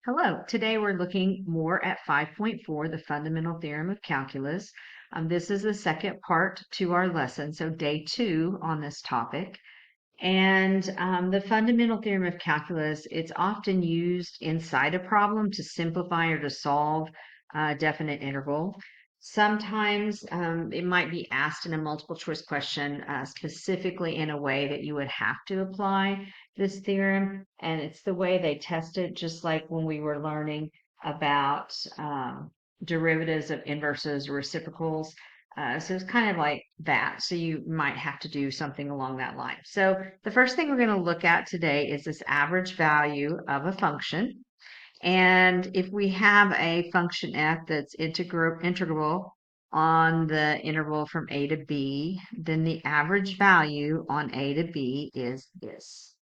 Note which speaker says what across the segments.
Speaker 1: Hello, today we're looking more at 5.4, the fundamental theorem of calculus. This is the second part to our lesson, so day 2 on this topic. And the fundamental theorem of calculus, it's often used inside a problem to simplify or to solve a definite interval. Sometimes it might be asked in a multiple choice question, specifically in a way that you would have to apply this theorem. And it's the way they test it, just like when we were learning about derivatives of inverses or reciprocals. So it's kind of like that. So you might have to do something along that line. So the first thing we're going to look at today is this average value of a function. And if we have a function f that's integrable on the interval from a to b, then the average value on a to b is this.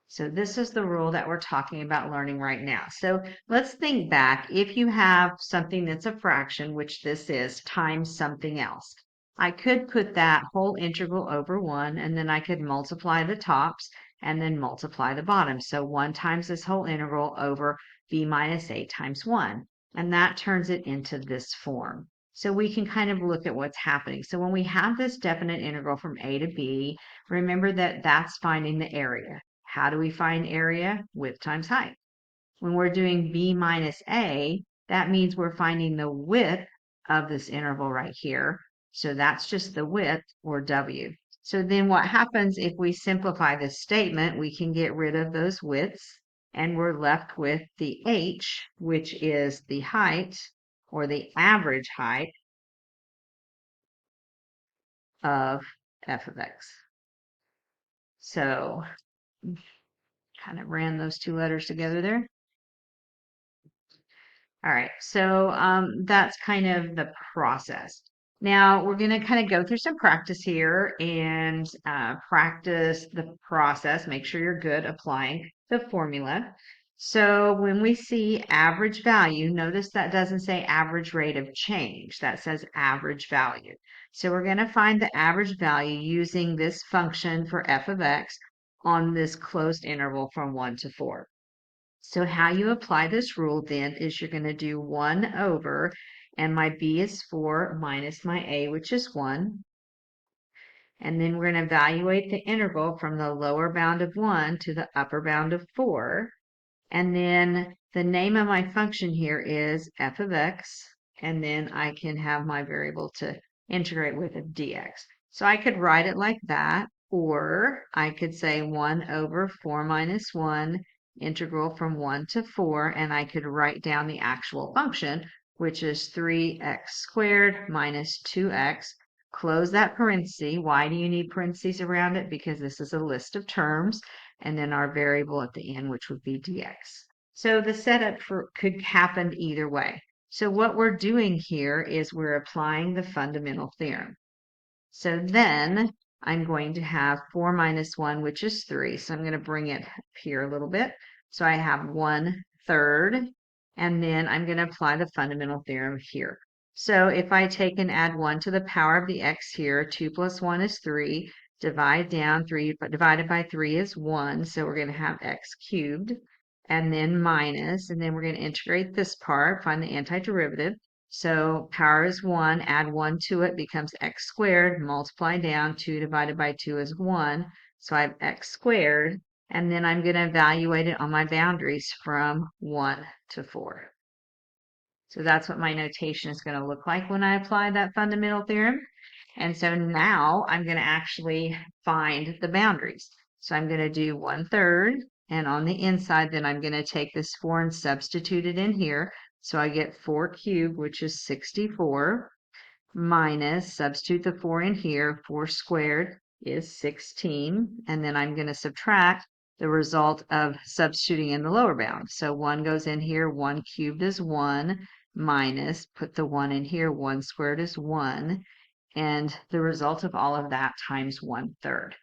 Speaker 1: So this is the rule that we're talking about learning right now. So let's think back. If you have something that's a fraction, which this is, times something else, I could put that whole integral over 1, and then I could multiply the tops and then multiply the bottoms. So 1 times this whole integral over b minus a times 1. And that turns it into this form. So we can kind of look at what's happening. So when we have this definite integral from a to b, remember that that's finding the area. How do we find area? Width times height. When we're doing b minus a, that means we're finding the width of this interval right here. So that's just the width, or w. So then what happens if we simplify this statement, we can get rid of those widths, and we're left with the h, which is the height, or the average height of f of x. So kind of ran those two letters together there. All right, so that's kind of the process. Now we're going to kind of go through some practice here and practice the process. Make sure you're good applying the formula. So when we see average value, notice that doesn't say average rate of change. That says average value. So we're going to find the average value using this function for f of x on this closed interval from 1 to 4. So how you apply this rule then is you're going to do 1 over, and my b is 4 minus my a, which is 1. And then we're going to evaluate the interval from the lower bound of 1 to the upper bound of 4. And then the name of my function here is f of x, and then I can have my variable to integrate with of dx. So I could write it like that, or I could say 1 over 4 minus 1 integral from 1 to 4, and I could write down the actual function, which is 3x squared minus 2x. Close that parenthesis. Why do you need parentheses around it? Because this is a list of terms, and then our variable at the end, which would be dx. So the setup could happen either way. So what we're doing here is we're applying the fundamental theorem. So then I'm going to have 4 minus 1, which is 3. So I'm going to bring it up here a little bit. So I have 1/3, and then I'm going to apply the fundamental theorem here. So if I take and add 1 to the power of the x here, 2 plus 1 is 3. Divide down, 3 divided by 3 is 1. So we're going to have x cubed, and then minus, and then we're going to integrate this part, find the antiderivative. So power is 1, add 1 to it, becomes x squared, multiply down, 2 divided by 2 is 1. So I have x squared, and then I'm going to evaluate it on my boundaries from 1 to 4. So that's what my notation is going to look like when I apply that fundamental theorem. And so now I'm going to actually find the boundaries. So I'm going to do 1/3, and on the inside, then I'm going to take this 4 and substitute it in here. So I get 4 cubed, which is 64, minus, substitute the 4 in here, 4 squared is 16, and then I'm going to subtract the result of substituting in the lower bound. So 1 goes in here, 1 cubed is 1, minus, put the 1 in here, 1 squared is 1, and the result of all of that times 1/3.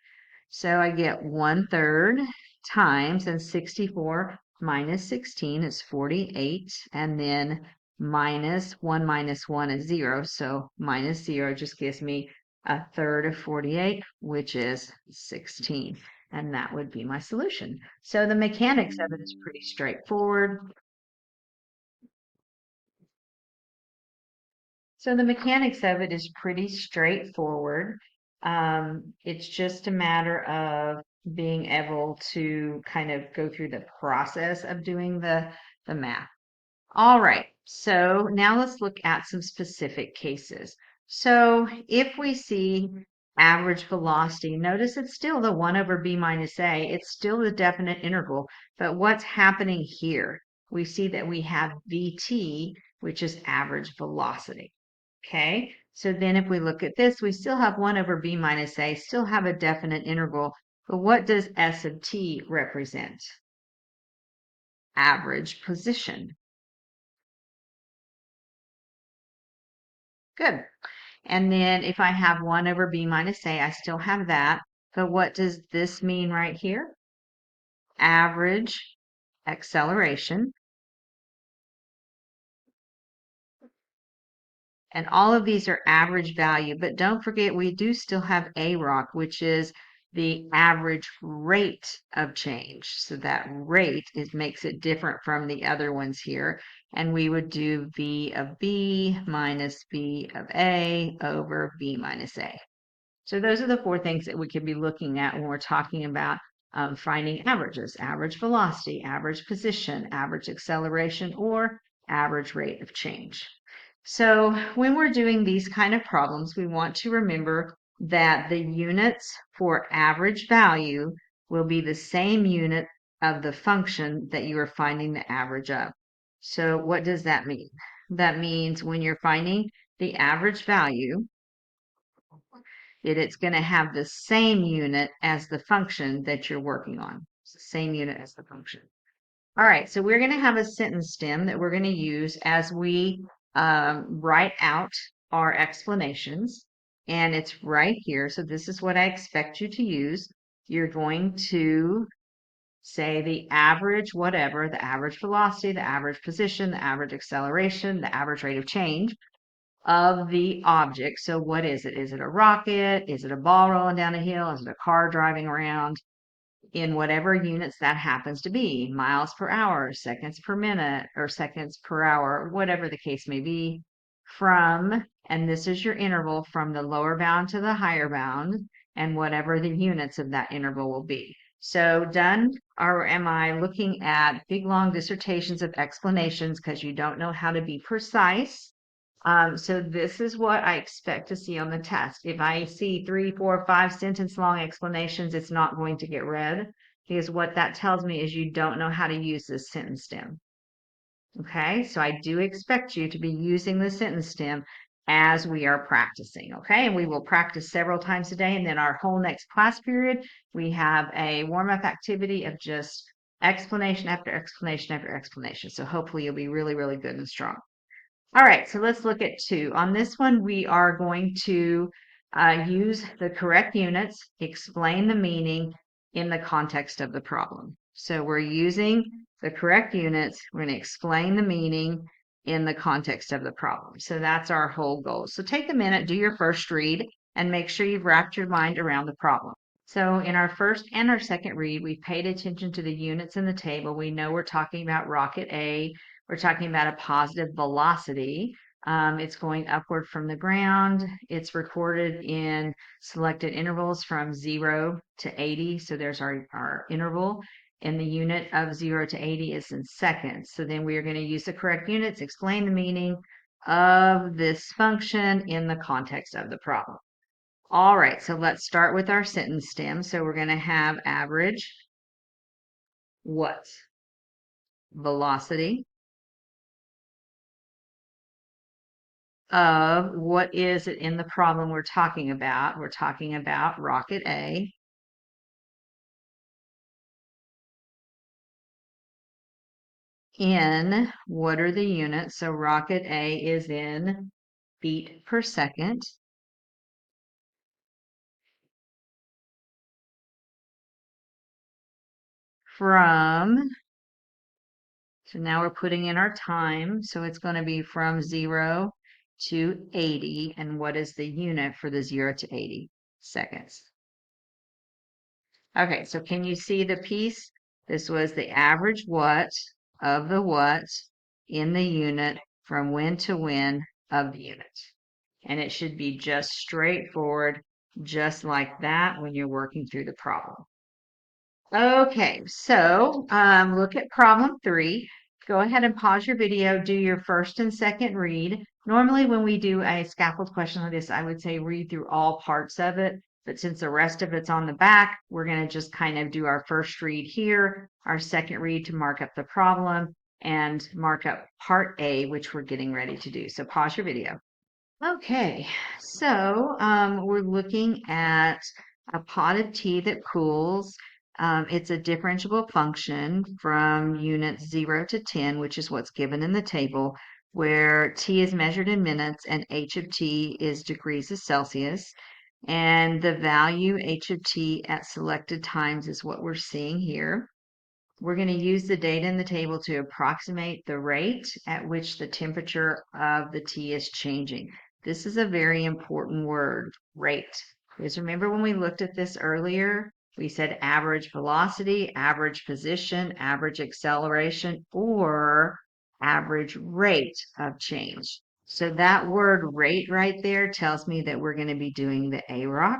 Speaker 1: So I get 1/3 times, and 64 minus 16 is 48, and then minus 1 minus 1 is 0, so minus 0 just gives me 1/3 of 48, which is 16. and that would be my solution. So the mechanics of it is pretty straightforward. So the mechanics of it is pretty straightforward. It's just a matter of being able to kind of go through the process of doing the math. All right, so now let's look at some specific cases. So if we see average velocity, notice it's still the 1 over b minus a. It's still the definite integral, but what's happening here? We see that we have vt, which is average velocity. Okay, so then if we look at this, we still have 1 over b minus a, still have a definite integral, but what does s of t represent? Average position. Good. And then if I have 1 over b minus a, I still have that. But what does this mean right here? Average acceleration. And all of these are average value, but don't forget we do still have a rock, which is the average rate of change. So that rate makes it different from the other ones here. And we would do v of b minus b of a over b minus a. So those are the 4 things that we could be looking at when we're talking about finding averages: average velocity, average position, average acceleration, or average rate of change. So when we're doing these kind of problems, we want to remember that the units for average value will be the same unit of the function that you are finding the average of. So what does that mean? That means when you're finding the average value, it's going to have the same unit as the function that you're working on. It's the same unit as the function. All right, so we're going to have a sentence stem that we're going to use as we write out our explanations. And it's right here. So this is what I expect you to use. You're going to say the average whatever, the average velocity, the average position, the average acceleration, the average rate of change of the object. So what is it? Is it a rocket? Is it a ball rolling down a hill? Is it a car driving around? In whatever units that happens to be, miles per hour, seconds per minute, or seconds per hour, whatever the case may be, from, and this is your interval from the lower bound to the higher bound, and whatever the units of that interval will be. So done, or am I looking at big long dissertations of explanations because you don't know how to be precise? So this is what I expect to see on the test. If I see 3, 4, 5 sentence long explanations, it's not going to get read because what that tells me is you don't know how to use this sentence stem. Okay, so I do expect you to be using the sentence stem as we are practicing. Okay, and we will practice several times a day. And then our whole next class period, we have a warm-up activity of just explanation after explanation after explanation. So hopefully you'll be really, really good and strong. All right, so let's look at 2. On this one, we are going to use the correct units, explain the meaning in the context of the problem. So we're using the correct units. We're going to explain the meaning in the context of the problem. So that's our whole goal. So take a minute, do your first read, and make sure you've wrapped your mind around the problem. So in our first and our second read, we paid attention to the units in the table. We know we're talking about rocket A. We're talking about a positive velocity. It's going upward from the ground. It's recorded in selected intervals from 0 to 80. So there's our interval. And the unit of 0 to 80 is in seconds. So then we are going to use the correct units, explain the meaning of this function in the context of the problem. All right, so let's start with our sentence stem. So we're going to have average what? Velocity of what is it in the problem we're talking about? We're talking about rocket A. In what are the units? So rocket A is in feet per second. From, so now we're putting in our time. So it's going to be from 0 to 80. And what is the unit for the 0 to 80 seconds? Okay, so can you see the piece? This was the average watt of the watts in the unit from when to when of the unit. And it should be just straightforward, just like that when you're working through the problem. Okay, so look at problem 3. Go ahead and pause your video, do your first and second read. Normally when we do a scaffold question like this, I would say read through all parts of it, but since the rest of it's on the back, we're going to just kind of do our first read here, our second read to mark up the problem, and mark up part A, which we're getting ready to do. So pause your video. Okay, so we're looking at a pot of tea that cools. It's a differentiable function from units 0 to 10, which is what's given in the table, where T is measured in minutes and H of T is degrees of Celsius. And the value H of T at selected times is what we're seeing here. We're going to use the data in the table to approximate the rate at which the temperature of the tea is changing. This is a very important word, rate. Because remember when we looked at this earlier, we said average velocity, average position, average acceleration, or average rate of change. So that word rate right there tells me that we're going to be doing the AROC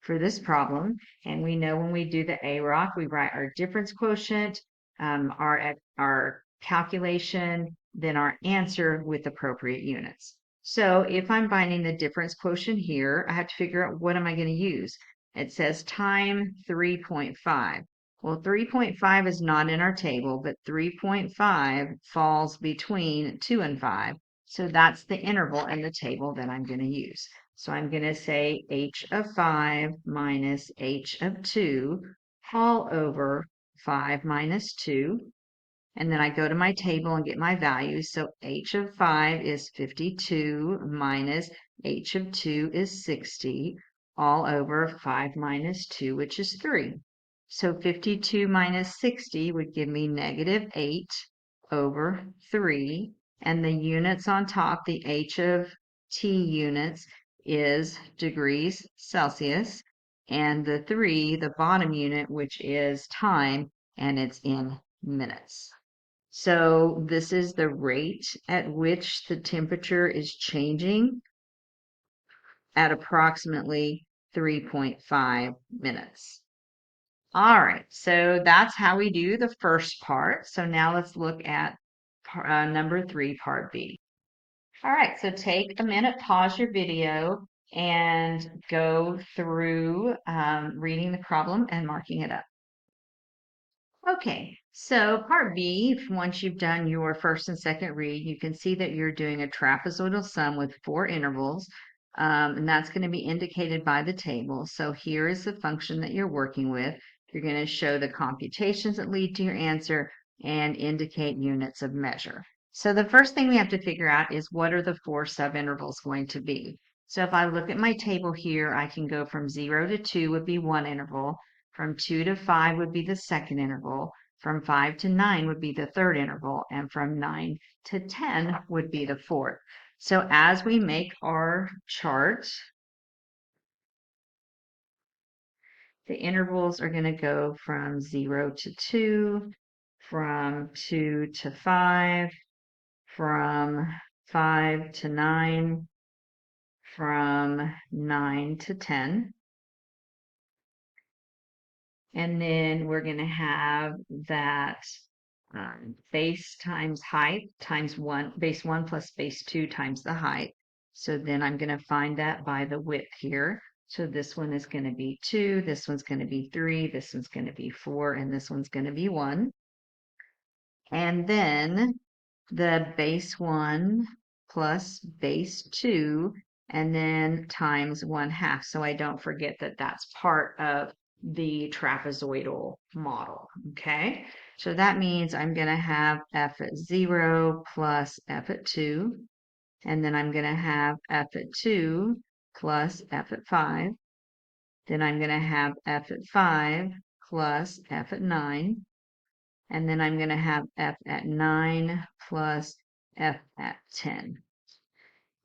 Speaker 1: for this problem. And we know when we do the AROC, we write our difference quotient, our calculation, then our answer with appropriate units. So if I'm finding the difference quotient here, I have to figure out what am I going to use. It says time 3.5. Well, 3.5 is not in our table, but 3.5 falls between 2 and 5. So that's the interval in the table that I'm going to use. So I'm going to say h of 5 minus h of 2 all over 5 minus 2. And then I go to my table and get my values. So h of 5 is 52 minus h of 2 is 60 all over 5 minus 2, which is 3. So 52 minus 60 would give me negative 8 over 3. And the units on top, the h of t units, is degrees Celsius. And the 3, the bottom unit, which is time, and it's in minutes. So this is the rate at which the temperature is changing at approximately 3.5 minutes. All right, so that's how we do the first part. So now let's look at number 3, part B. All right, so take a minute, pause your video, and go through reading the problem and marking it up. Okay, so part B, once you've done your first and second read, you can see that you're doing a trapezoidal sum with 4 intervals, and that's going to be indicated by the table. So here is the function that you're working with. You're going to show the computations that lead to your answer and indicate units of measure. So the first thing we have to figure out is what are the 4 subintervals going to be. So if I look at my table here, I can go from 0 to 2 would be one interval. From 2 to 5 would be the second interval. From 5 to 9 would be the third interval. And from 9 to 10 would be the fourth. So as we make our chart, the intervals are going to go from 0 to 2, from 2 to 5, from 5 to 9, from 9 to 10. And then we're going to have that base times height times 1, base 1 plus base 2 times the height. So then I'm going to find that by the width here. So this one is going to be 2, this one's going to be 3, this one's going to be 4, and this one's going to be 1. And then the base 1 plus base 2, and then times 1/2. So I don't forget that that's part of the trapezoidal model, okay? So that means I'm going to have f at 0 plus f at 2, and then I'm going to have f at 2 plus f at 5. Then I'm going to have f at 5 plus f at 9. And then I'm going to have f at 9 plus f at 10.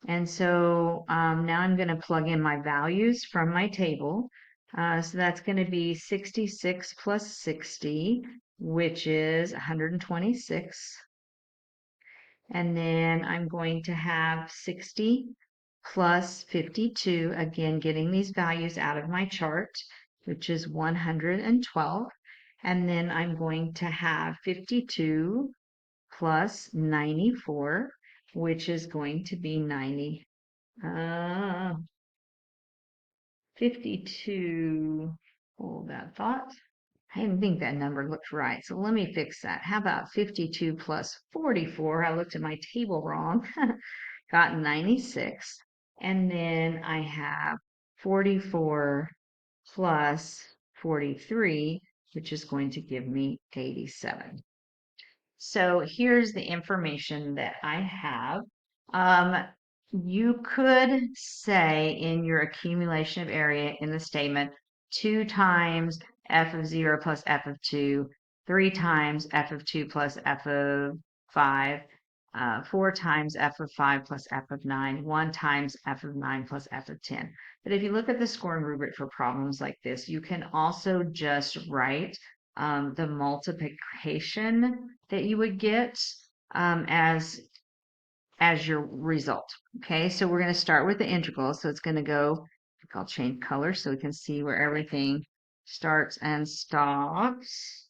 Speaker 1: And so now I'm going to plug in my values from my table. So that's going to be 66 plus 60, which is 126. And then I'm going to have 60 plus 52, again, getting these values out of my chart, which is 112. And then I'm going to have 52 plus 94, which is going to be 90. 52, hold that thought. I didn't think that number looked right, so let me fix that. How about 52 plus 44? I looked at my table wrong. Got 96. And then I have 44 plus 43, which is going to give me 87. So here's the information that I have. Um, you could say in your accumulation of area in the statement, 2 times f of 0 plus f of 2, 3 times f of 2 plus f of 5, 4 times f of 5 plus f of 9, 1 times f of 9 plus f of 10. But if you look at the scoring rubric for problems like this, you can also just write the multiplication that you would get as your result. Okay, so we're going to start with the integral. So it's going to go, I'll change color so we can see where everything starts and stops.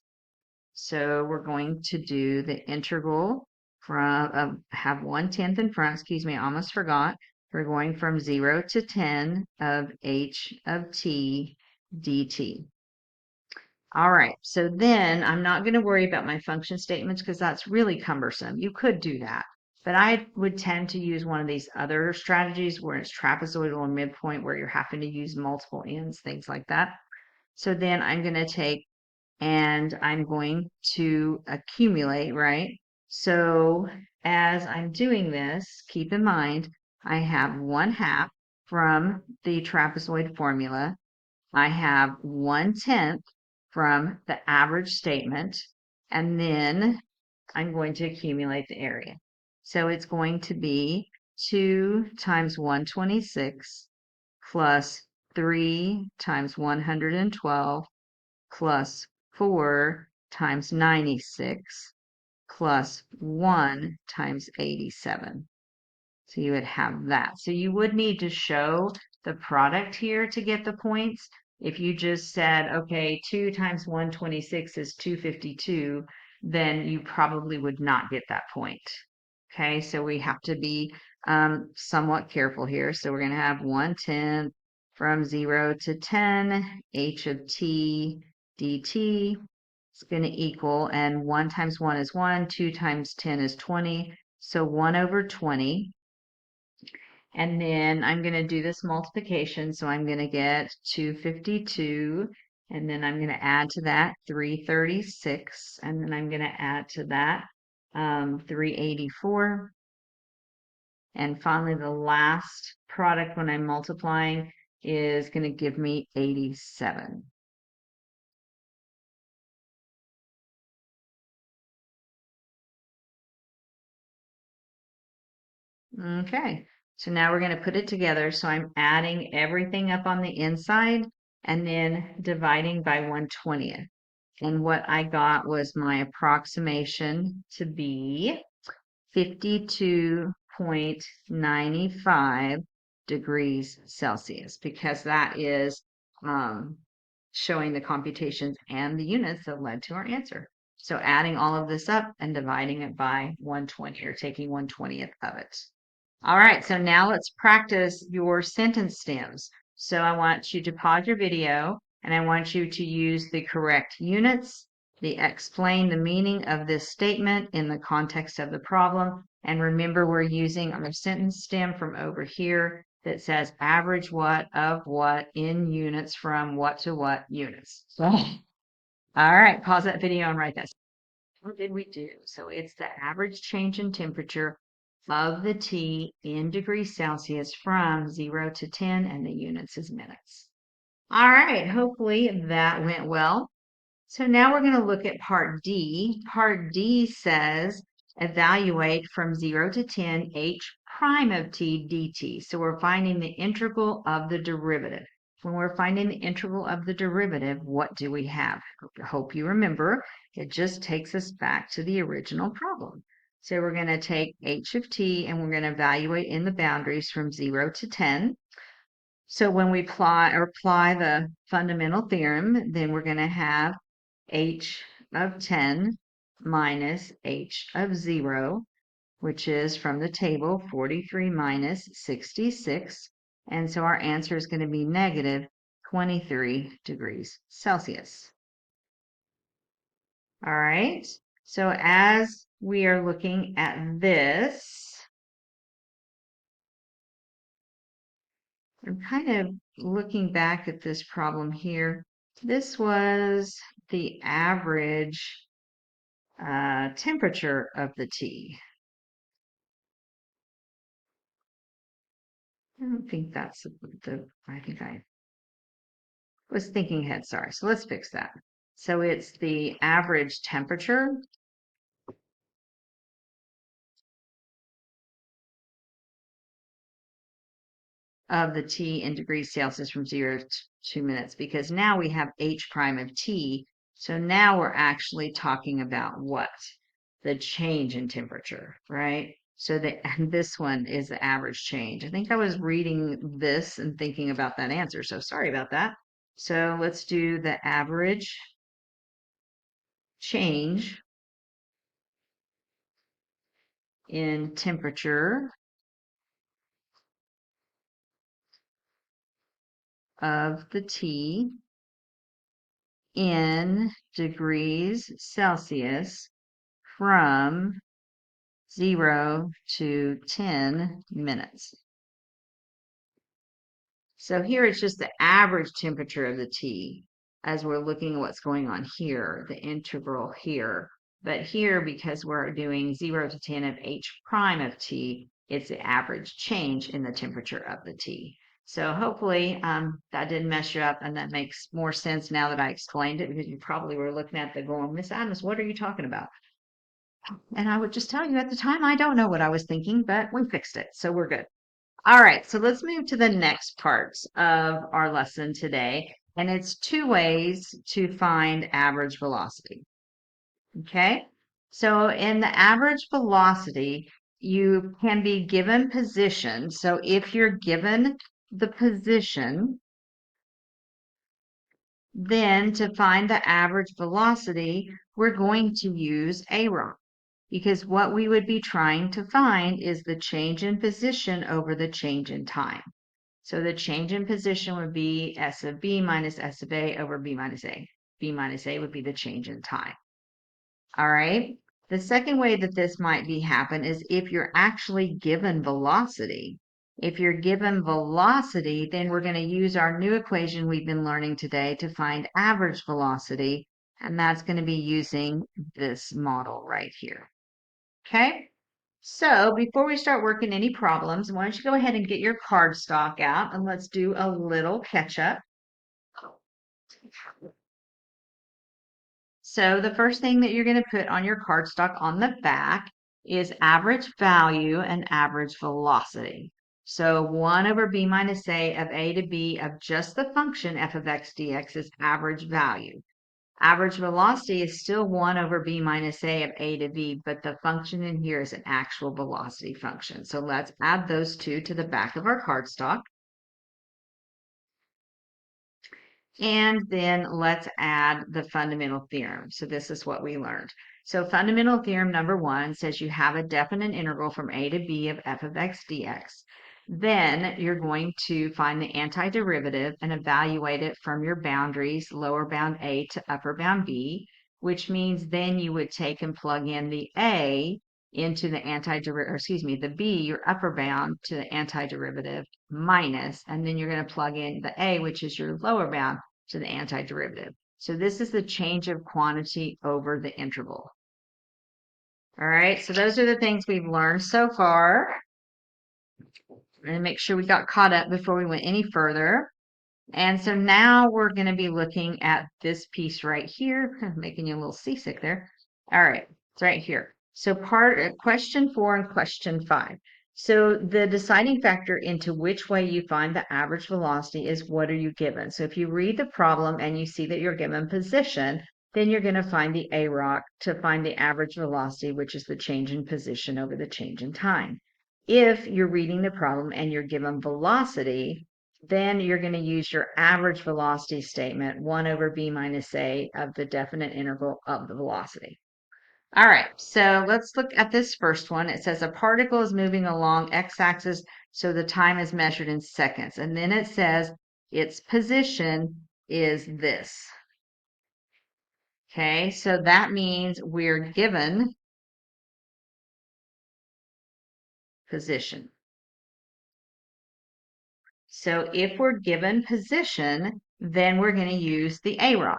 Speaker 1: So we're going to do the integral from, have 1/10 in front, excuse me, I almost forgot. We're going from 0 to 10 of h of t dt. All right, so then I'm not going to worry about my function statements because that's really cumbersome. You could do that, but I would tend to use one of these other strategies where it's trapezoidal and midpoint where you're having to use multiple ends, things like that. So then I'm going to take and I'm going to accumulate, right? So as I'm doing this, keep in mind, I have 1/2 from the trapezoid formula. I have 1/10 from the average statement, and then I'm going to accumulate the area. So it's going to be 2 times 126 plus 3 times 112 plus 4 times 96 plus 1 times 87. So you would have that. So you would need to show the product here to get the points. If you just said, okay, 2 times 126 is 252, then you probably would not get that point. Okay, so we have to be somewhat careful here. So we're going to have 1/10 from 0 to 10, h of t dt is going to equal, and 1 times 1 is 1, 2 times 10 is 20, so 1 over 20. And then I'm going to do this multiplication. So I'm going to get 252. And then I'm going to add to that 336. And then I'm going to add to that 384. And finally, the last product when I'm multiplying is going to give me 87. Okay, so now we're going to put it together. So I'm adding everything up on the inside and then dividing by 1/20th. And what I got was my approximation to be 52.95 degrees Celsius, because that is showing the computations and the units that led to our answer. So adding all of this up and dividing it by 120, or taking 1/20th of it. All right, so now let's practice your sentence stems. So I want you to pause your video and I want you to use the correct units, explain the meaning of this statement in the context of the problem. And remember, we're using our sentence stem from over here that says average what of what in units from what to what units. So, all right, pause that video and write that. What did we do? So it's the average change in temperature of the T in degrees Celsius from 0 to 10, and the units is minutes. All right, hopefully that went well. So now we're going to look at part D. Part D says evaluate from 0 to 10 h prime of t dt. So we're finding the integral of the derivative. when we're finding the integral of the derivative, what do we have? I hope you remember, it just takes us back to the original problem. So we're going to take h of t and we're going to evaluate in the boundaries from 0 to 10. So when we apply the fundamental theorem, then we're going to have h of 10 minus h of 0, which is from the table 43 minus 66. And so our answer is going to be negative 23 degrees Celsius. All right. So as we are looking at this, I'm kind of looking back at this problem here. This was the average temperature of the tea. I don't think that's I think I was thinking ahead, sorry. So let's fix that. So it's the average temperature of the T in degrees Celsius from 0 to 2 minutes, because now we have H prime of T. So now we're actually talking about what? The change in temperature, right? So and this one is the average change. I think I was reading this and thinking about that answer, so sorry about that. So let's do the average change in temperature of the T in degrees Celsius from 0 to 10 minutes. So here it's just the average temperature of the tea as we're looking at what's going on here, the integral here. But here, because we're doing 0 to 10 of h prime of t, it's the average change in the temperature of the tea. So hopefully that didn't mess you up, and that makes more sense now that I explained it, because you probably were looking at the going, Miss Adams, what are you talking about? And I would just tell you at the time, I don't know what I was thinking, but we fixed it, so we're good. All right, so let's move to the next part of our lesson today, and it's two ways to find average velocity. Okay, so in the average velocity, you can be given position. So if you're given the position, then to find the average velocity, we're going to use AROM, because what we would be trying to find is the change in position over the change in time. So the change in position would be S of B minus S of A over B minus A. B minus A would be the change in time. All right. The second way that this might be happen is if you're actually given velocity. If you're given velocity, then we're going to use our new equation we've been learning today to find average velocity, and that's going to be using this model right here. Okay? So before we start working any problems, why don't you go ahead and get your cardstock out, and let's do a little catch up. So the first thing that you're going to put on your cardstock on the back is average value and average velocity. So 1 over b minus a to b of just the function f of x dx is average value. Average velocity is still 1 over b minus a to b, but the function in here is an actual velocity function. So let's add those two to the back of our cardstock. And then let's add the fundamental theorem. So this is what we learned. So fundamental theorem number 1 says you have a definite integral from a to b of f of x dx. Then you're going to find the antiderivative and evaluate it from your boundaries, lower bound a to upper bound b, which means then you would take and plug in the a into the the b, your upper bound, to the antiderivative minus, and then you're going to plug in the a, which is your lower bound, to the antiderivative. So this is the change of quantity over the interval. All right, so those are the things we've learned so far. And make sure we got caught up before we went any further. And so now we're going to be looking at this piece right here. I'm making you a little seasick there. All right, it's right here. So question 4 and question 5. So the deciding factor into which way you find the average velocity is what are you given. So if you read the problem and you see that you're given position, then you're going to find the AROC to find the average velocity, which is the change in position over the change in time. If you're reading the problem and you're given velocity, then you're going to use your average velocity statement, 1 over b minus a of the definite integral of the velocity. All right, so let's look at this first one. It says a particle is moving along x-axis, so the time is measured in seconds. And then it says its position is this. Okay, so that means we're given position. So if we're given position, then we're going to use the AROC.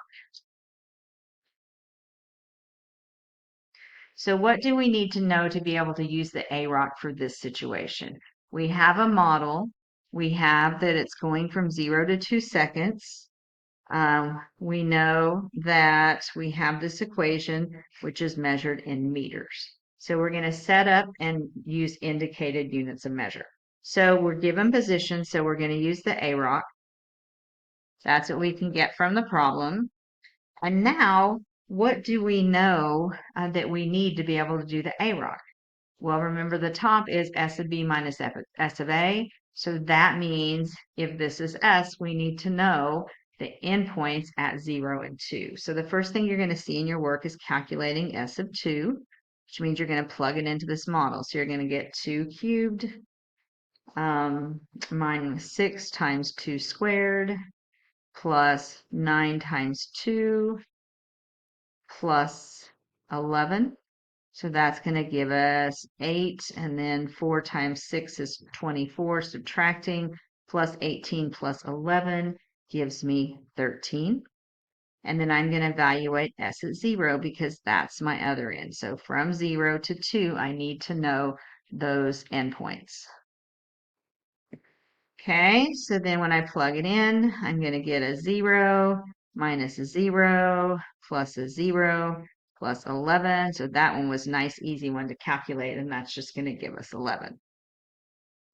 Speaker 1: So what do we need to know to be able to use the AROC for this situation? We have a model. We have that it's going from 0 to 2 seconds. We know that we have this equation, which is measured in meters. So we're going to set up and use indicated units of measure. So we're given position, so we're going to use the AROC. That's what we can get from the problem. And now, what do we know that we need to be able to do the AROC? Well, remember the top is S of B minus S of A. So that means if this is S, we need to know the endpoints at 0 and 2. So the first thing you're going to see in your work is calculating S of 2, which means you're going to plug it into this model. So you're going to get 2 cubed minus 6 times 2 squared plus 9 times 2 plus 11. So that's going to give us 8, and then 4 times 6 is 24, subtracting, plus 18 plus 11 gives me 13. And then I'm going to evaluate S at 0 because that's my other end. So from 0 to 2, I need to know those endpoints. Okay, so then when I plug it in, I'm going to get a 0 minus a 0 plus a 0 plus 11. So that one was nice, easy one to calculate, and that's just going to give us 11.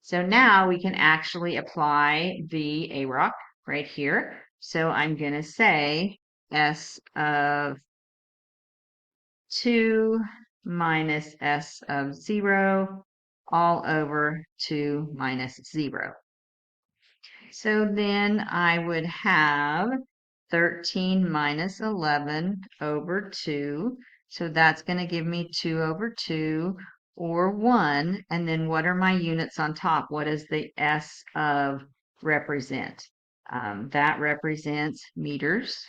Speaker 1: So now we can actually apply the AROC right here. So I'm going to say S of 2 minus S of 0 all over 2 minus 0. So then I would have 13 minus 11 over 2. So that's going to give me 2 over 2 or 1. And then what are my units on top? What does the S of represent? That represents meters.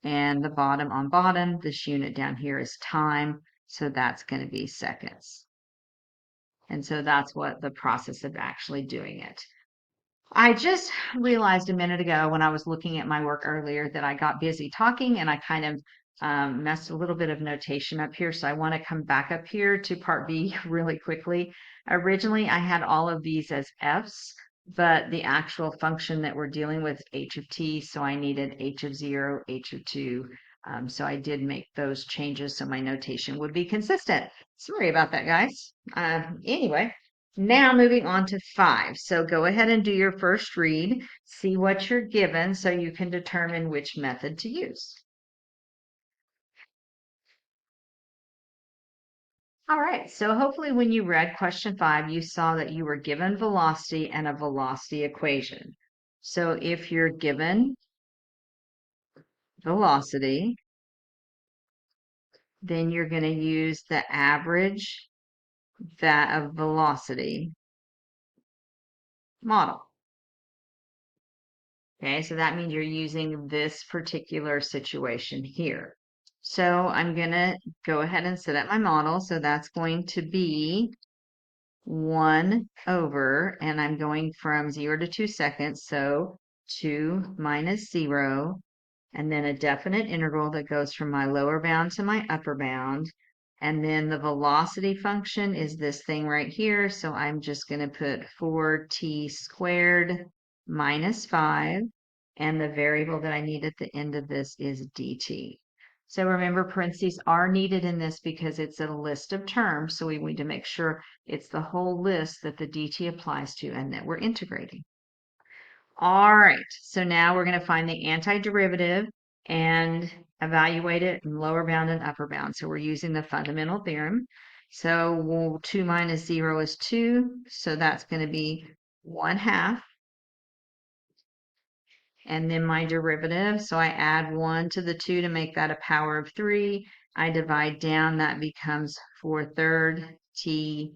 Speaker 1: And the bottom on bottom, this unit down here is time. So that's going to be seconds. And so that's what the process of actually doing it. I just realized a minute ago when I was looking at my work earlier that I got busy talking and I kind of messed a little bit of notation up here. So I want to come back up here to part B really quickly. Originally, I had all of these as F's, but the actual function that we're dealing with is h of t. So I needed h of 0, h of 2. So I did make those changes so my notation would be consistent. Sorry about that, guys. Anyway. Now moving on to 5. So go ahead and do your first read, see what you're given so you can determine which method to use. All right, so hopefully when you read question 5, you saw that you were given velocity and a velocity equation. So if you're given velocity, then you're going to use the average that of velocity model. Okay, so that means you're using this particular situation here. So I'm going to go ahead and set up my model. So that's going to be 1 over, and I'm going from 0 to 2 seconds. So 2 minus 0, and then a definite integral that goes from my lower bound to my upper bound. And then the velocity function is this thing right here. So I'm just going to put 4t squared minus 5. And the variable that I need at the end of this is dt. So remember, parentheses are needed in this because it's a list of terms. So we need to make sure it's the whole list that the dt applies to and that we're integrating. All right, so now we're going to find the antiderivative and evaluate it in lower bound and upper bound. So we're using the fundamental theorem. So 2 minus 0 is 2, so that's going to be 1/2. And then my derivative, so I add 1 to the 2 to make that a power of 3. I divide down, that becomes 4/3 t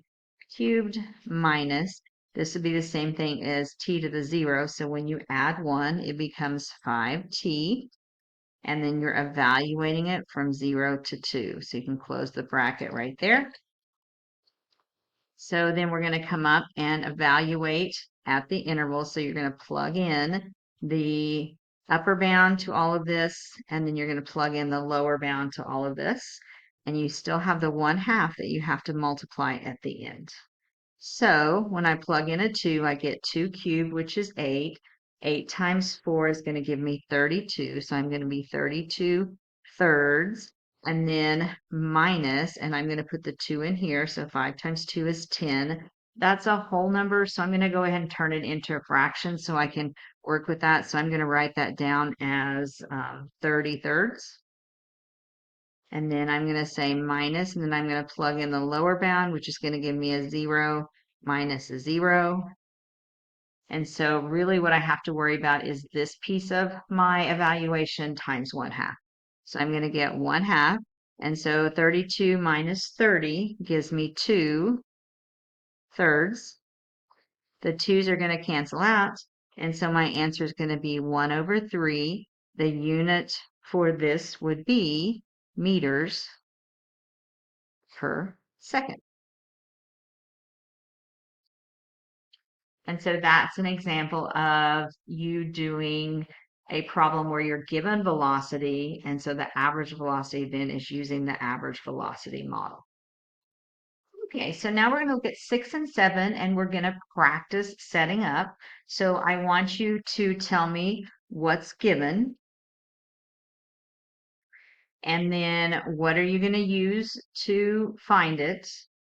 Speaker 1: cubed minus, this would be the same thing as t to the 0. So when you add 1, it becomes 5t. And then you're evaluating it from 0 to 2. So you can close the bracket right there. So then we're going to come up and evaluate at the interval. So you're going to plug in the upper bound to all of this, and then you're going to plug in the lower bound to all of this. And you still have the 1/2 that you have to multiply at the end. So when I plug in a 2, I get 2 cubed, which is 8. 8 times 4 is going to give me 32. So I'm going to be 32/3. And then minus, and I'm going to put the 2 in here. So 5 times 2 is 10. That's a whole number. So I'm going to go ahead and turn it into a fraction so I can work with that. So I'm going to write that down as 30/3. And then I'm going to say minus, and then I'm going to plug in the lower bound, which is going to give me a 0 minus a 0. And so really what I have to worry about is this piece of my evaluation times 1/2. So I'm going to get 1/2. And so 32 minus 30 gives me 2/3. The 2's are going to cancel out. And so my answer is going to be 1/3. The unit for this would be meters per second. And so that's an example of you doing a problem where you're given velocity, and so the average velocity then is using the average velocity model. Okay, so now we're going to look at 6 and 7, and we're going to practice setting up. So I want you to tell me what's given, and then what are you going to use to find it,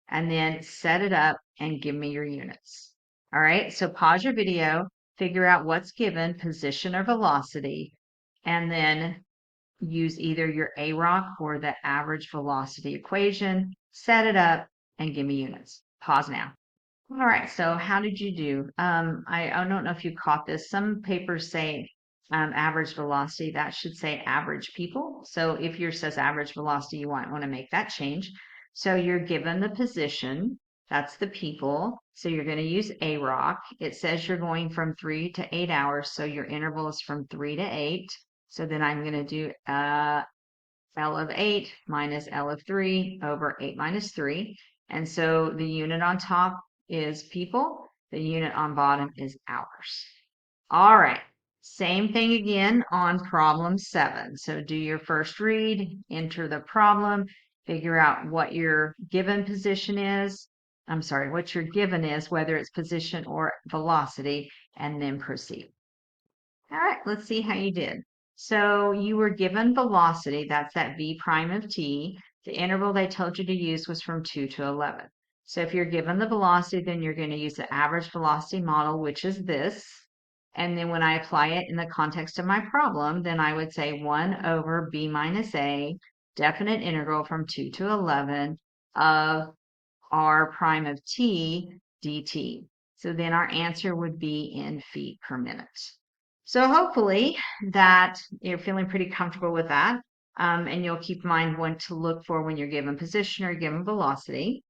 Speaker 1: and then set it up and give me your units. All right, so pause your video, figure out what's given, position or velocity, and then use either your AROC or the average velocity equation, set it up, and give me units. Pause now. All right, so how did you do? I don't know if you caught this. Some papers say average velocity. That should say average people. So if yours says average velocity, you might want to make that change. So you're given the position. That's the people. So you're going to use AROC. It says you're going from 3 to 8 hours. So your interval is from 3 to 8. So then I'm going to do L of 8 minus L of 3 over 8 minus 3. And so the unit on top is people. The unit on bottom is hours. All right. Same thing again on problem 7. So do your first read, enter the problem, figure out what your given position is. I'm sorry, what your given is, whether it's position or velocity, and then proceed. All right, let's see how you did. So you were given velocity, that's that v prime of t. The interval they told you to use was from 2 to 11. So if you're given the velocity, then you're going to use the average velocity model, which is this. And then when I apply it in the context of my problem, then I would say 1 over b minus a, definite integral from 2 to 11 of r prime of t dt. So then our answer would be in feet per minute. So hopefully that you're feeling pretty comfortable with that. And you'll keep in mind what to look for when you're given position or given velocity.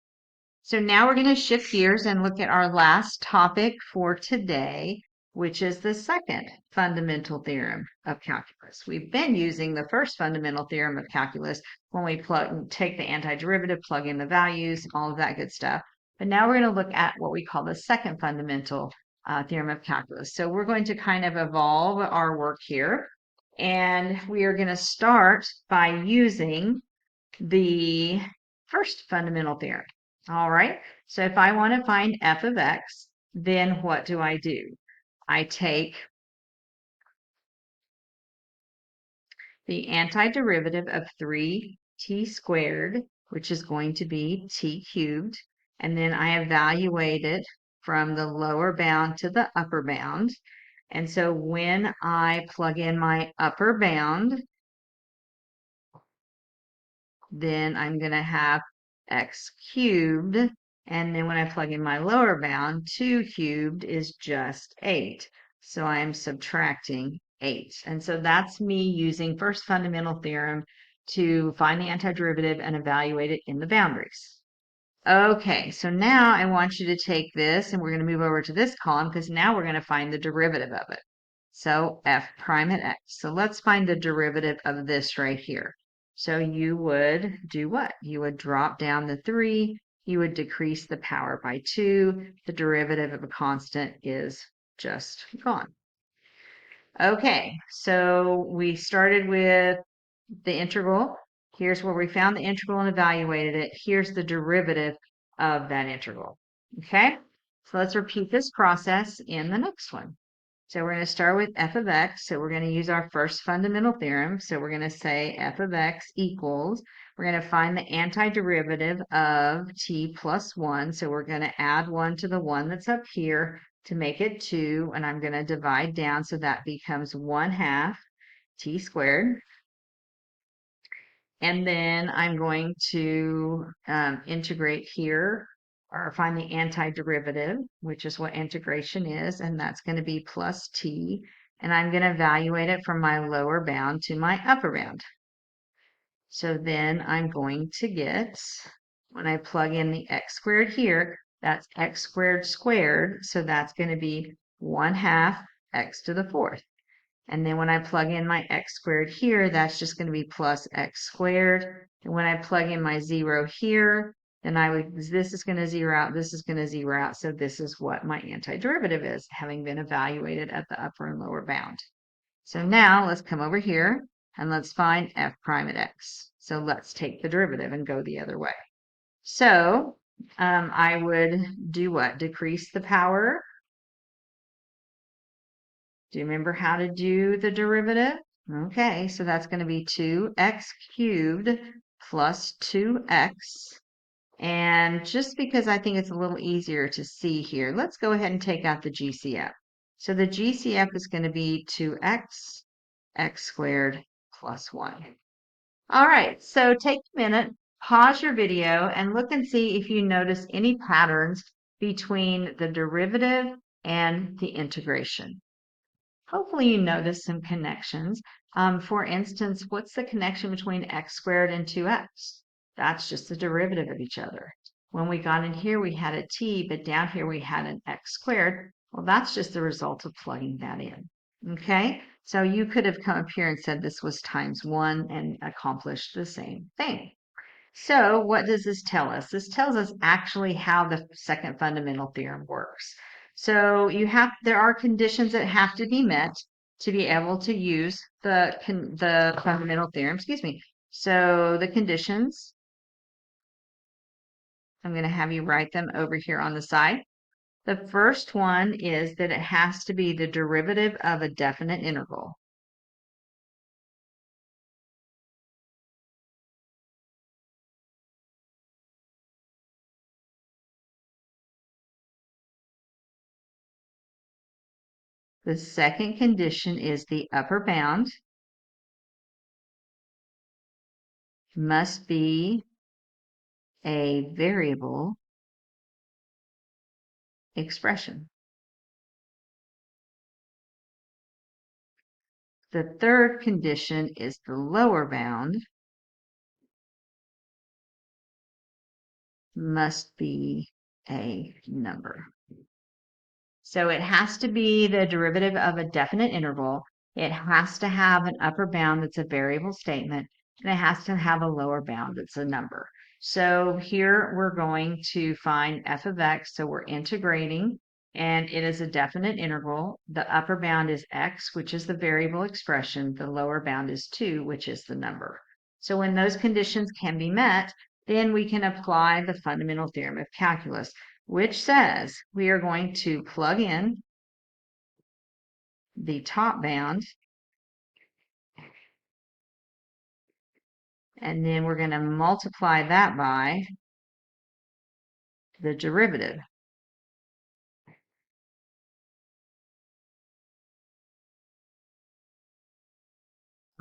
Speaker 1: So now we're going to shift gears and look at our last topic for today, which is the second fundamental theorem of calculus. We've been using the first fundamental theorem of calculus when we take the antiderivative, plug in the values, all of that good stuff. But now we're going to look at what we call the second fundamental theorem of calculus. So we're going to kind of evolve our work here. And we are going to start by using the first fundamental theorem. All right, so if I want to find f of x, then what do? I take the antiderivative of 3t squared, which is going to be t cubed, and then I evaluate it from the lower bound to the upper bound. And so when I plug in my upper bound, then I'm going to have x cubed. And then when I plug in my lower bound, 2 cubed is just 8. So I am subtracting 8. And so that's me using first fundamental theorem to find the antiderivative and evaluate it in the boundaries. Okay, so now I want you to take this and we're going to move over to this column because now we're going to find the derivative of it. So f prime at x. So let's find the derivative of this right here. So you would do what? You would drop down the 3, you would decrease the power by 2. The derivative of a constant is just gone. Okay, so we started with the integral. Here's where we found the integral and evaluated it. Here's the derivative of that integral. Okay, so let's repeat this process in the next one. So we're going to start with f of x. So we're going to use our first fundamental theorem. So we're going to say f of x equals, we're going to find the antiderivative of t plus 1. So we're going to add 1 to the 1 that's up here to make it 2. And I'm going to divide down so that becomes 1/2 t squared. And then I'm going to integrate here or find the antiderivative, which is what integration is, and that's going to be plus t. And I'm going to evaluate it from my lower bound to my upper bound. So then I'm going to get, when I plug in the x squared here, that's x squared squared, so that's going to be 1/2 x to the 4th. And then when I plug in my x squared here, that's just going to be plus x squared. And when I plug in my 0 here, then this is going to zero out, this is going to zero out. So this is what my antiderivative is, having been evaluated at the upper and lower bound. So now let's come over here and let's find f prime at x. So let's take the derivative and go the other way. So I would do what? Decrease the power. Do you remember how to do the derivative? Okay, so that's going to be 2x cubed plus 2x. And just because I think it's a little easier to see here, let's go ahead and take out the GCF. So the GCF is going to be 2x, x squared plus 1. All right, so take a minute, pause your video, and look and see if you notice any patterns between the derivative and the integration. Hopefully you notice some connections. For instance, what's the connection between x squared and 2x? That's just the derivative of each other. When we got in here, we had a t, but down here we had an x squared. Well, that's just the result of plugging that in. Okay, so you could have come up here and said this was times 1 and accomplished the same thing. So what does this tell us? This tells us actually how the second fundamental theorem works. So there are conditions that have to be met to be able to use the fundamental theorem, excuse me. So the conditions, I'm going to have you write them over here on the side. The first one is that it has to be the derivative of a definite integral. The second condition is the upper bound must be a variable expression. The third condition is the lower bound must be a number. So it has to be the derivative of a definite interval. It has to have an upper bound that's a variable statement, and it has to have a lower bound that's a number. So here we're going to find f of x. So we're integrating, and it is a definite integral. The upper bound is x, which is the variable expression. The lower bound is 2, which is the number. So when those conditions can be met, then we can apply the fundamental theorem of calculus, which says we are going to plug in the top bound And then we're going to multiply that by the derivative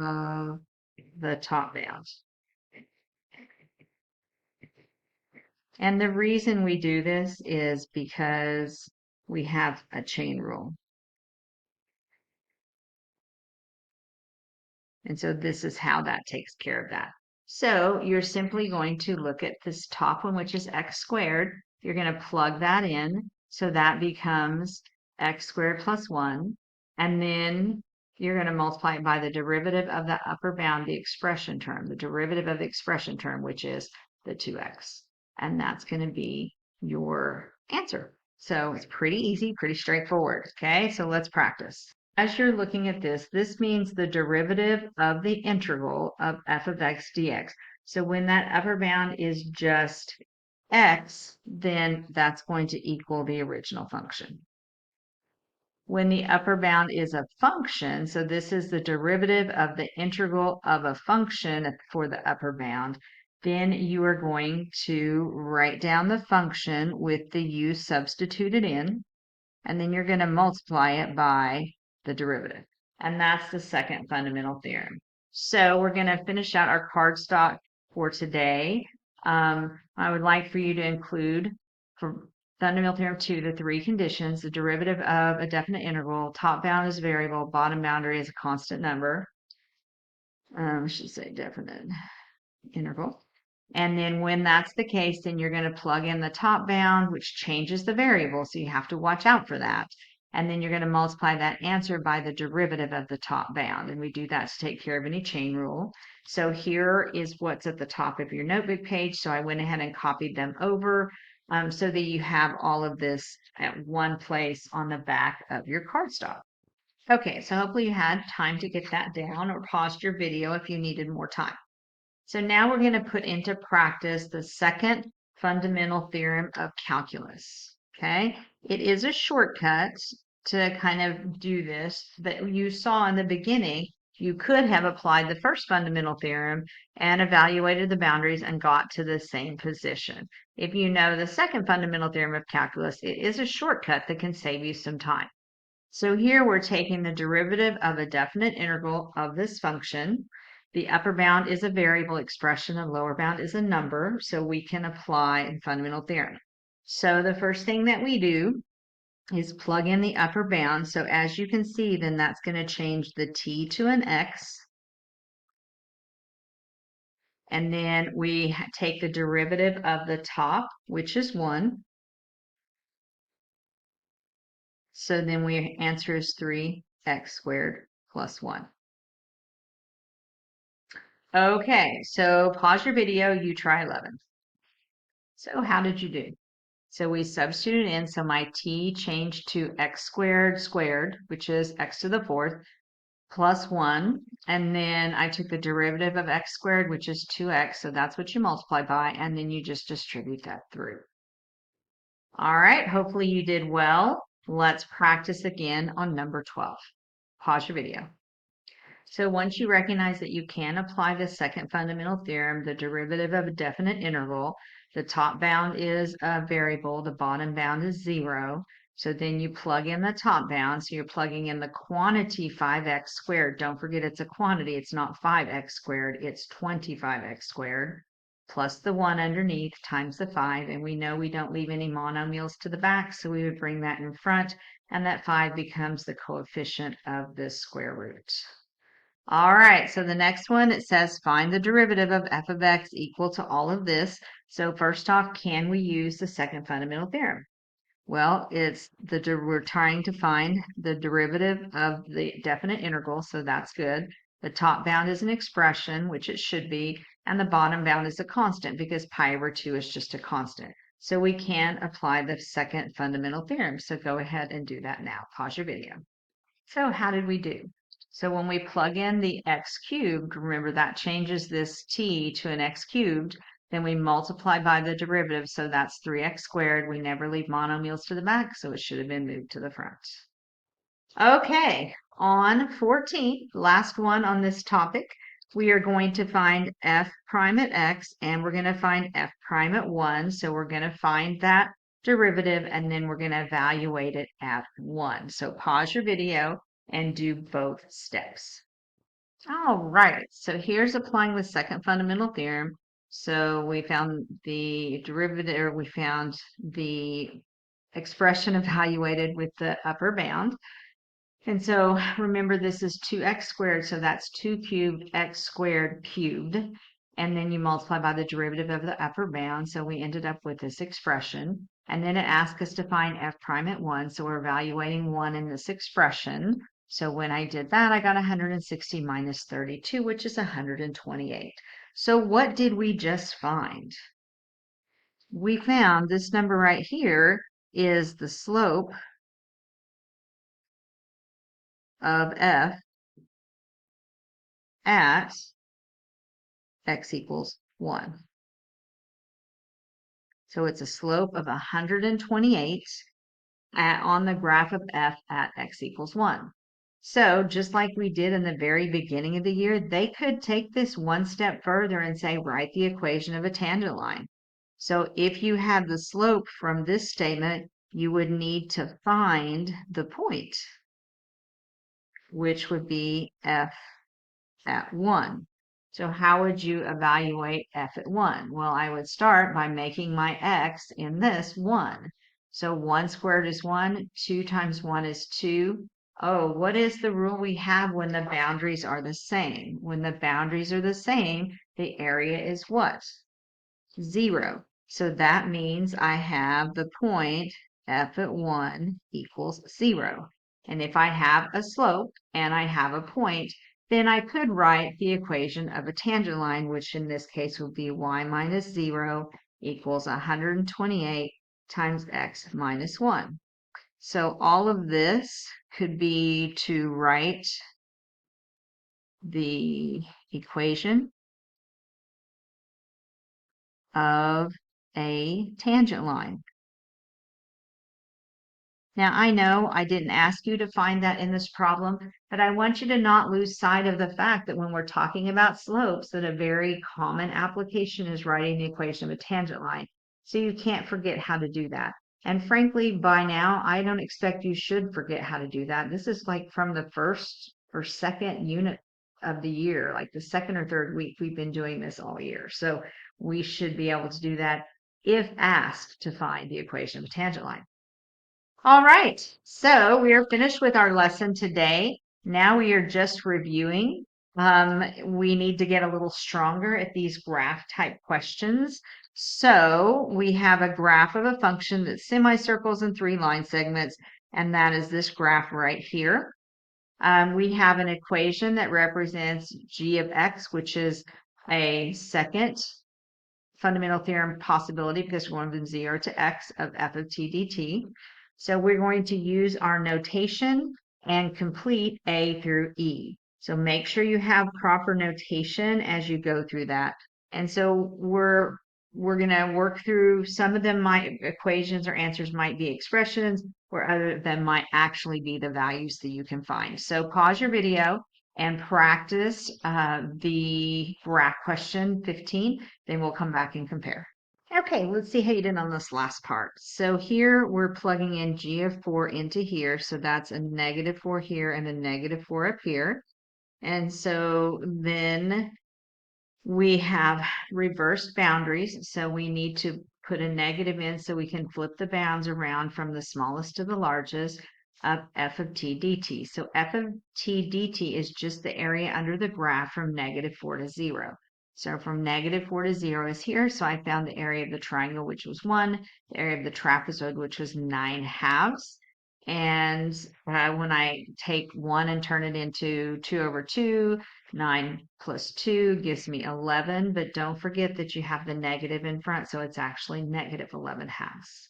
Speaker 1: of the top bound. And the reason we do this is because we have a chain rule. And so this is how that takes care of that. So you're simply going to look at this top one, which is x squared. You're going to plug that in. So that becomes x squared plus 1. And then you're going to multiply it by the derivative of the upper bound, the expression term, the derivative of the expression term, which is the 2x. And that's going to be your answer. So it's pretty easy, pretty straightforward. Okay, so let's practice. As you're looking at this, this means the derivative of the integral of f of x dx. So when that upper bound is just x, then that's going to equal the original function. When the upper bound is a function, so this is the derivative of the integral of a function for the upper bound, then you are going to write down the function with the u substituted in, and then you're going to multiply it by the derivative. And that's the second fundamental theorem. So we're going to finish out our cardstock for today. I would like for you to include for fundamental theorem 2 the three conditions: the derivative of a definite integral, top bound is variable, bottom boundary is a constant number. I should say definite integral. And then when that's the case, then you're going to plug in the top bound, which changes the variable. So you have to watch out for that. And then you're going to multiply that answer by the derivative of the top bound. And we do that to take care of any chain rule. So here is what's at the top of your notebook page. So I went ahead and copied them over so that you have all of this at one place on the back of your cardstock. Okay, so hopefully you had time to get that down, or paused your video if you needed more time. So now we're going to put into practice the second fundamental theorem of calculus. Okay, it is a shortcut to kind of do this, but you saw in the beginning, you could have applied the first fundamental theorem and evaluated the boundaries and got to the same position. If you know the second fundamental theorem of calculus, it is a shortcut that can save you some time. So here we're taking the derivative of a definite integral of this function. The upper bound is a variable expression, the lower bound is a number, so we can apply a fundamental theorem. So the first thing that we do is plug in the upper bound. So as you can see, then that's going to change the t to an x. And then we take the derivative of the top, which is 1. So then our answer is 3x squared plus 1. Okay, so pause your video, you try 11. So how did you do? So we substituted in, so my t changed to x squared squared, which is x to the fourth, plus 1. And then I took the derivative of x squared, which is 2x, so that's what you multiply by, and then you just distribute that through. All right, hopefully you did well. Let's practice again on number 12. Pause your video. So once you recognize that you can apply the second fundamental theorem, the derivative of a definite integral, the top bound is a variable, the bottom bound is 0. So then you plug in the top bound. So you're plugging in the quantity 5x squared. Don't forget it's a quantity. It's not 5x squared. It's 25x squared plus the 1 underneath times the 5. And we know we don't leave any monomials to the back, so we would bring that in front. And that 5 becomes the coefficient of this square root. All right, so the next one, it says find the derivative of f of x equal to all of this. So first off, can we use the second fundamental theorem? Well, we're trying to find the derivative of the definite integral, so that's good. The top bound is an expression, which it should be, and the bottom bound is a constant because pi over 2 is just a constant. So we can apply the second fundamental theorem. So go ahead and do that now. Pause your video. So how did we do? So when we plug in the x cubed, remember that changes this t to an x cubed, then we multiply by the derivative, so that's 3x squared. We never leave monomials to the back, so it should have been moved to the front. Okay, on 14, last one on this topic, we are going to find f prime at x, and we're going to find f prime at 1. So we're going to find that derivative, and then we're going to evaluate it at 1. So pause your video and do both steps. All right, so here's applying the second fundamental theorem. So we found the derivative, or we found the expression evaluated with the upper bound. And so remember, this is 2x squared, so that's 2 cubed x squared cubed. And then you multiply by the derivative of the upper bound. So we ended up with this expression. And then it asked us to find f prime at 1. So we're evaluating 1 in this expression. So when I did that, I got 160 minus 32, which is 128. So what did we just find? We found this number right here is the slope of f at x equals 1. So it's a slope of 128 on the graph of f at x equals 1. So just like we did in the very beginning of the year, they could take this one step further and say, write the equation of a tangent line. So if you had the slope from this statement, you would need to find the point, which would be f at 1. So how would you evaluate f at 1? Well, I would start by making my x in this 1. So 1 squared is 1, 2 times 1 is 2. Oh, what is the rule we have when the boundaries are the same? When the boundaries are the same, the area is what? 0. So that means I have the point f at 1 equals 0. And if I have a slope and I have a point, then I could write the equation of a tangent line, which in this case would be y minus 0 equals 128 times x minus 1. So all of this could be to write the equation of a tangent line. Now, I know I didn't ask you to find that in this problem, but I want you to not lose sight of the fact that when we're talking about slopes, that a very common application is writing the equation of a tangent line. So you can't forget how to do that. And frankly, by now, I don't expect you should forget how to do that. This is like from the first or second unit of the year, like the second or third week, we've been doing this all year. So we should be able to do that if asked to find the equation of a tangent line. All right, so we are finished with our lesson today. Now we are just reviewing. We need to get a little stronger at these graph type questions. So we have a graph of a function that semicircles in 3 line segments, and that is this graph right here. We have an equation that represents g of x, which is a second fundamental theorem possibility because we're going from 0 to x of f of t dt. So we're going to use our notation and complete A through E. So make sure you have proper notation as you go through that. And so we're going to work through some of them equations or answers might be expressions, or other of them might actually be the values that you can find. So pause your video and practice the graph question 15, then we'll come back and compare. Okay, let's see how you did on this last part. So here we're plugging in g of 4 into here. So that's a negative 4 here and a negative 4 up here. And so then we have reversed boundaries. So we need to put a negative in so we can flip the bounds around from the smallest to the largest of f of t dt. So f of t dt is just the area under the graph from negative 4 to 0. So from negative 4 to 0 is here. So I found the area of the triangle, which was 1, the area of the trapezoid, which was 9/2. And when I take 1 and turn it into 2 over 2, 9 plus 2 gives me 11. But don't forget that you have the negative in front. So it's actually negative 11/2.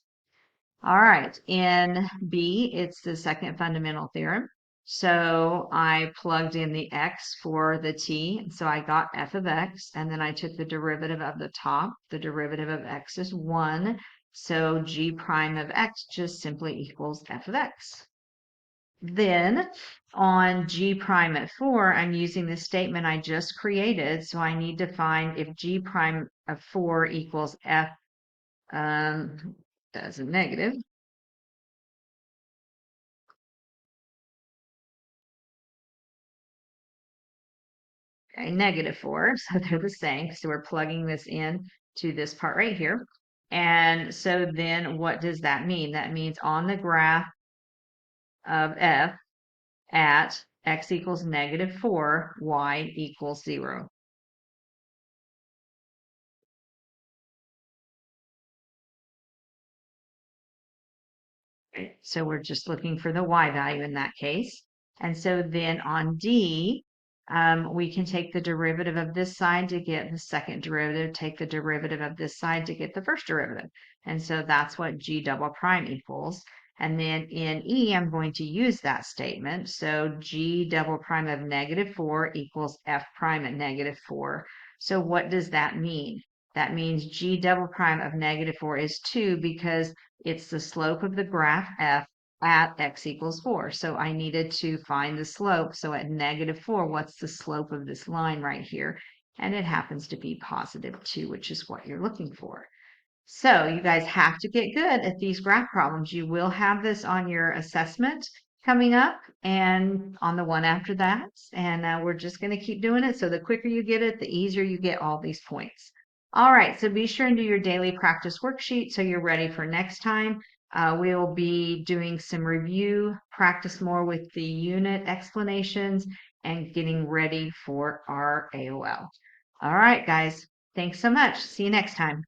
Speaker 1: All right, in B, it's the second fundamental theorem. So I plugged in the x for the t, so I got f of x, and then I took the derivative of the top. The derivative of x is 1, so g prime of x just simply equals f of x. Then on G prime at 4, I'm using the statement I just created. So I need to find if G prime of 4 equals F as a negative. Okay, -4, so they're the same. So we're plugging this in to this part right here. And so then what does that mean? That means on the graph of F at x equals -4, y equals 0. Right? So we're just looking for the y value in that case. And so then on D, we can take the derivative of this side to get the second derivative, take the derivative of this side to get the first derivative. And so that's what G double prime equals. And then in E, I'm going to use that statement. So G double prime of -4 equals F prime at -4. So what does that mean? That means G double prime of -4 is 2 because it's the slope of the graph f at x equals 4. So I needed to find the slope. So at -4, what's the slope of this line right here? And it happens to be +2, which is what you're looking for. So you guys have to get good at these graph problems. You will have this on your assessment coming up and on the one after that. And we're just going to keep doing it. So the quicker you get it, the easier you get all these points. All right, so be sure and do your daily practice worksheet so you're ready for next time. We'll be doing some review, practice more with the unit explanations, and getting ready for our AOL. All right, guys, thanks so much. See you next time.